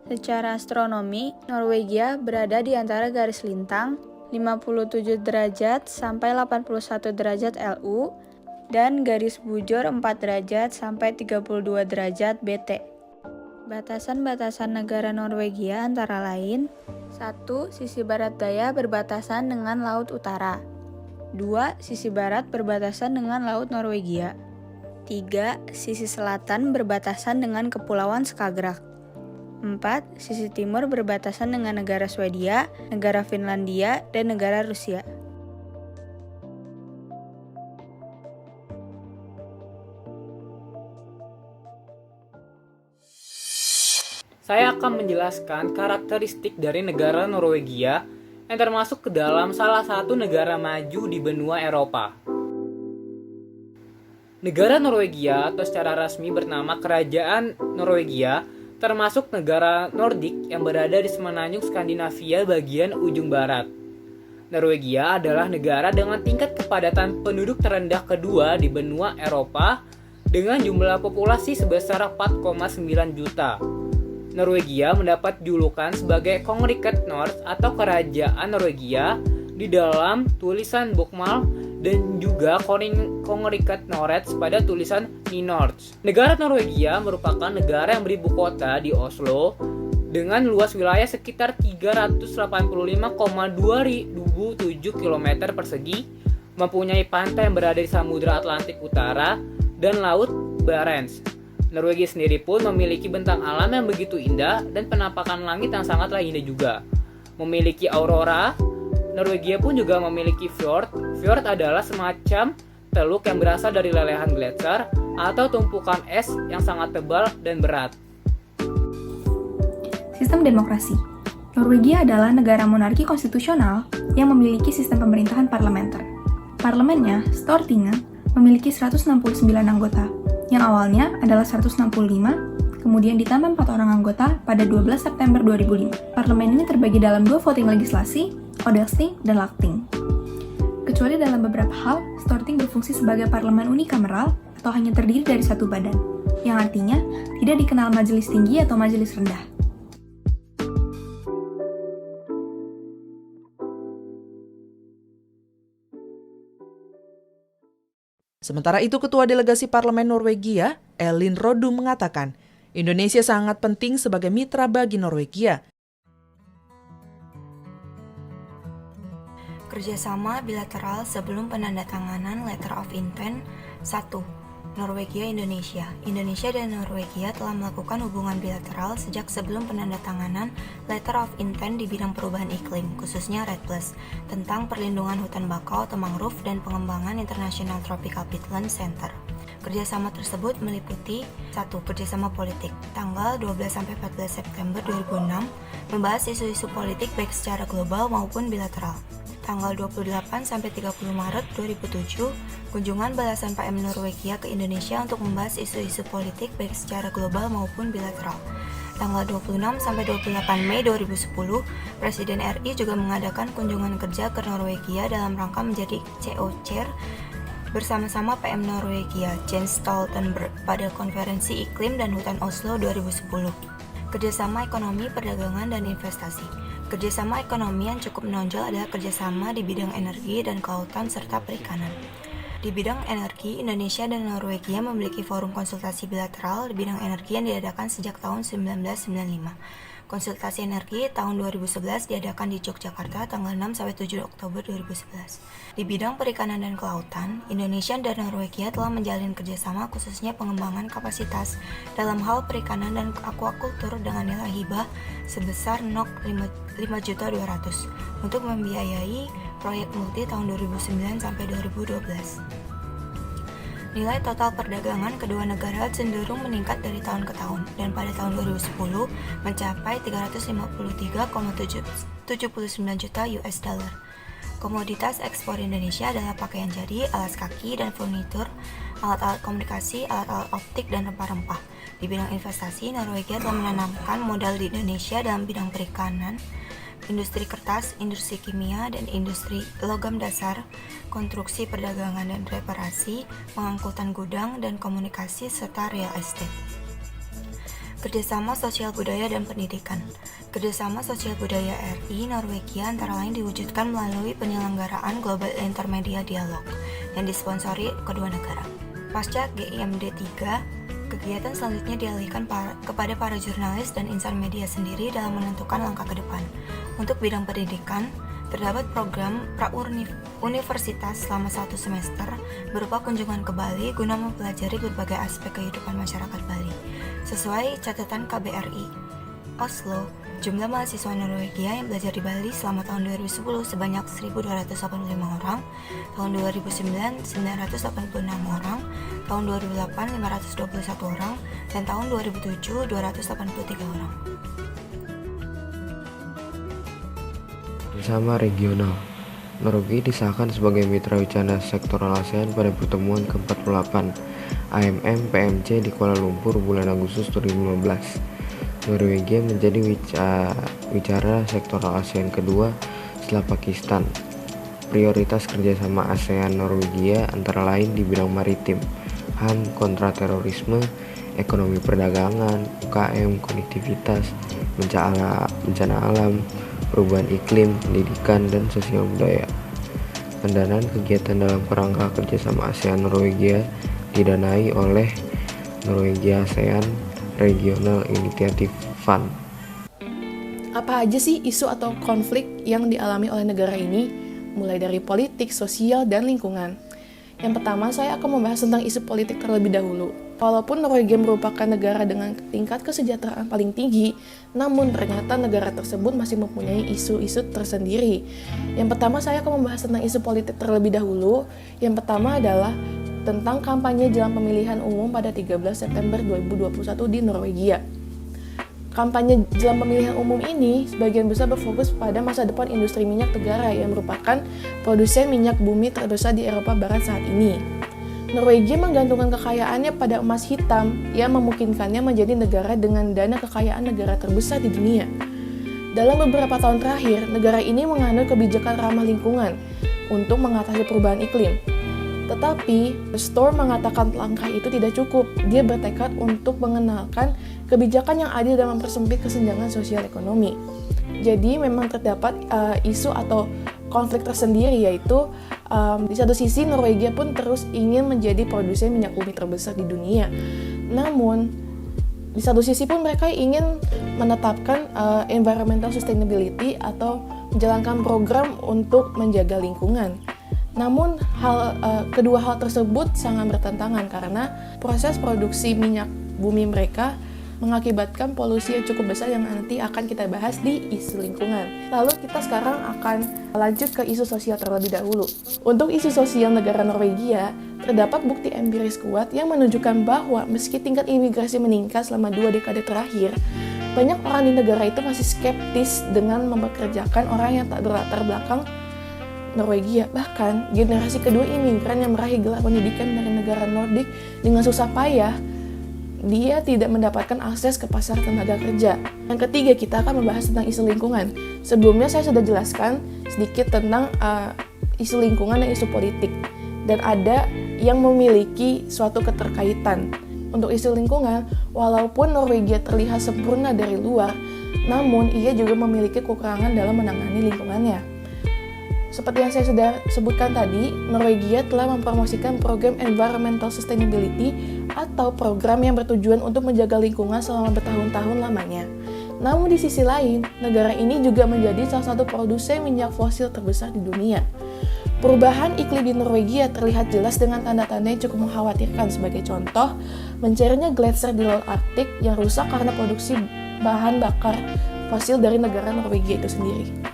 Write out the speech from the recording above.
Secara astronomi, Norwegia berada di antara garis lintang 57 derajat sampai 81 derajat LU dan garis bujur 4 derajat sampai 32 derajat BT. Batasan-batasan negara Norwegia antara lain: 1. Sisi barat daya berbatasan dengan Laut Utara. 2. Sisi barat berbatasan dengan Laut Norwegia. 3. Sisi selatan berbatasan dengan Kepulauan Skagerrak. 4. Sisi timur berbatasan dengan negara Swedia, negara Finlandia, dan negara Rusia. Saya akan menjelaskan karakteristik dari negara Norwegia yang termasuk ke dalam salah satu negara maju di benua Eropa. Negara Norwegia atau secara resmi bernama Kerajaan Norwegia termasuk negara Nordik yang berada di semenanjung Skandinavia bagian ujung barat. Norwegia adalah negara dengan tingkat kepadatan penduduk terendah kedua di benua Eropa dengan jumlah populasi sebesar 4,9 juta. Norwegia mendapat julukan sebagai Kongeriket North atau Kerajaan Norwegia di dalam tulisan Bokmål dan juga Kongeriket Norge pada tulisan Nynorsk. Negara Norwegia merupakan negara yang beribu kota di Oslo dengan luas wilayah sekitar 385,207 km persegi, mempunyai pantai yang berada di Samudra Atlantik Utara dan Laut Barents. Norwegia sendiri pun memiliki bentang alam yang begitu indah dan penampakan langit yang sangatlah indah juga. Memiliki aurora. Norwegia pun juga memiliki fjord. Fjord adalah semacam teluk yang berasal dari lelehan gletser atau tumpukan es yang sangat tebal dan berat. Sistem demokrasi. Norwegia adalah negara monarki konstitusional yang memiliki sistem pemerintahan parlementer. Parlemennya, Stortinget, memiliki 169 anggota, yang awalnya adalah 165, kemudian ditambah 4 orang anggota pada 12 September 2005. Parlemen ini terbagi dalam 2 voting legislasi, Odelsting dan Lagting. Kecuali dalam beberapa hal, Storting berfungsi sebagai parlemen unikameral atau hanya terdiri dari satu badan, yang artinya tidak dikenal majelis tinggi atau majelis rendah. Sementara itu, Ketua Delegasi Parlemen Norwegia, Elin Rodum, mengatakan, Indonesia sangat penting sebagai mitra bagi Norwegia. Kerjasama bilateral sebelum penandatanganan Letter of Intent. 1. Norwegia-Indonesia. Indonesia dan Norwegia telah melakukan hubungan bilateral sejak sebelum penandatanganan Letter of Intent di bidang perubahan iklim, khususnya REDD+, tentang perlindungan hutan bakau atau mangrove dan pengembangan International Tropical Peatland Center. Kerjasama tersebut meliputi 1. Kerjasama politik. Tanggal 12-14 September 2006 membahas isu-isu politik baik secara global maupun bilateral. Tanggal 28-30 Maret 2007, kunjungan balasan PM Norwegia ke Indonesia untuk membahas isu-isu politik baik secara global maupun bilateral. Tanggal 26-28 Mei 2010, Presiden RI juga mengadakan kunjungan kerja ke Norwegia dalam rangka menjadi CO Chair bersama-sama PM Norwegia, Jens Stoltenberg, pada Konferensi Iklim dan Hutan Oslo 2010. Kerjasama ekonomi, perdagangan, dan investasi. Kerjasama ekonomi yang cukup menonjol adalah kerjasama di bidang energi dan kelautan serta perikanan. Di bidang energi, Indonesia dan Norwegia memiliki forum konsultasi bilateral di bidang energi yang diadakan sejak tahun 1995. Konsultasi energi tahun 2011 diadakan di Yogyakarta tanggal 6-7 Oktober 2011. Di bidang perikanan dan kelautan, Indonesia dan Norwegia telah menjalin kerjasama khususnya pengembangan kapasitas dalam hal perikanan dan aquaculture dengan nilai hibah sebesar 5.200.000 untuk membiayai proyek multi tahun 2009 sampai 2012. Nilai total perdagangan kedua negara cenderung meningkat dari tahun ke tahun dan pada tahun 2010 mencapai 353,79 juta US dollar. Komoditas ekspor Indonesia adalah pakaian jadi, alas kaki dan furnitur, alat-alat komunikasi, alat-alat optik, dan rempah-rempah. Di bidang investasi, Norwegia telah menanamkan modal di Indonesia dalam bidang perikanan, industri kertas, industri kimia, dan industri logam dasar, konstruksi, perdagangan dan reparasi, pengangkutan gudang, dan komunikasi, serta real estate. Kerjasama Sosial Budaya dan Pendidikan. Kerjasama Sosial Budaya RI Norwegia antara lain diwujudkan melalui penyelenggaraan Global Intermedia Dialog yang disponsori kedua negara. Pasca GIMD 3, kegiatan selanjutnya dialihkan kepada para jurnalis dan insan media sendiri dalam menentukan langkah ke depan. Untuk bidang pendidikan, terdapat program pra-universitas selama 1 semester berupa kunjungan ke Bali guna mempelajari berbagai aspek kehidupan masyarakat Bali. Sesuai catatan KBRI Oslo, jumlah mahasiswa Norwegia yang belajar di Bali selama tahun 2010 sebanyak 1.285 orang, tahun 2009 986 orang, tahun 2008 521 orang, dan tahun 2007 283 orang. Kerjasama regional. Norwegia disahkan sebagai mitra wacana sektoral ASEAN pada pertemuan ke-48 AMM PMC di Kuala Lumpur bulan Agustus 2015. Norwegia menjadi wicara sektoral ASEAN kedua setelah Pakistan. Prioritas kerjasama ASEAN Norwegia antara lain di bidang maritim, HAM, kontraterorisme, ekonomi perdagangan, UKM, konektivitas, bencana alam, perubahan iklim, pendidikan, dan sosial budaya. Pendanaan kegiatan dalam kerangka kerjasama ASEAN Norwegia didanai oleh Norwegia ASEAN Regional Initiative Fund. Apa aja sih isu atau konflik yang dialami oleh negara ini, mulai dari politik, sosial, dan lingkungan? Yang pertama, saya akan membahas tentang isu politik terlebih dahulu. Walaupun Norwegia merupakan negara dengan tingkat kesejahteraan paling tinggi, namun ternyata negara tersebut masih mempunyai isu-isu tersendiri. Yang pertama, saya akan membahas tentang isu politik terlebih dahulu. Yang pertama adalah tentang kampanye jelang pemilihan umum pada 13 September 2021 di Norwegia. Kampanye jelang pemilihan umum ini sebagian besar berfokus pada masa depan industri minyak negara yang merupakan produsen minyak bumi terbesar di Eropa Barat saat ini. Norwegia menggantungkan kekayaannya pada emas hitam yang memungkinkannya menjadi negara dengan dana kekayaan negara terbesar di dunia. Dalam beberapa tahun terakhir, negara ini menganut kebijakan ramah lingkungan untuk mengatasi perubahan iklim. Tetapi, Storm mengatakan langkah itu tidak cukup. Dia bertekad untuk mengenalkan kebijakan yang adil dan mempersempit kesenjangan sosial ekonomi. Jadi memang terdapat isu atau konflik tersendiri, yaitu di satu sisi Norwegia pun terus ingin menjadi produsen minyak bumi terbesar di dunia. Namun di satu sisi pun mereka ingin menetapkan environmental sustainability atau menjalankan program untuk menjaga lingkungan. Namun kedua hal tersebut sangat bertentangan karena proses produksi minyak bumi mereka mengakibatkan polusi yang cukup besar yang nanti akan kita bahas di isu lingkungan. Lalu kita sekarang akan lanjut ke isu sosial terlebih dahulu. Untuk isu sosial negara Norwegia, terdapat bukti empiris kuat yang menunjukkan bahwa meski tingkat imigrasi meningkat selama 2 dekade terakhir, banyak orang di negara itu masih skeptis dengan mempekerjakan orang yang tak berlatar belakang Norwegia. Bahkan, generasi kedua imigran yang meraih gelar pendidikan dari negara Nordik dengan susah payah, dia tidak mendapatkan akses ke pasar tenaga kerja. Yang ketiga, kita akan membahas tentang isu lingkungan. Sebelumnya saya sudah jelaskan sedikit tentang isu lingkungan dan isu politik. Dan ada yang memiliki suatu keterkaitan. Untuk isu lingkungan, walaupun Norwegia terlihat sempurna dari luar, namun ia juga memiliki kekurangan dalam menangani lingkungannya. Seperti yang saya sudah sebutkan tadi, Norwegia telah mempromosikan program Environmental Sustainability atau program yang bertujuan untuk menjaga lingkungan selama bertahun-tahun lamanya. Namun di sisi lain, negara ini juga menjadi salah satu produsen minyak fosil terbesar di dunia. Perubahan iklim di Norwegia terlihat jelas dengan tanda-tanda yang cukup mengkhawatirkan. Sebagai contoh, mencairnya gletser di Laut Arktik yang rusak karena produksi bahan bakar fosil dari negara Norwegia itu sendiri.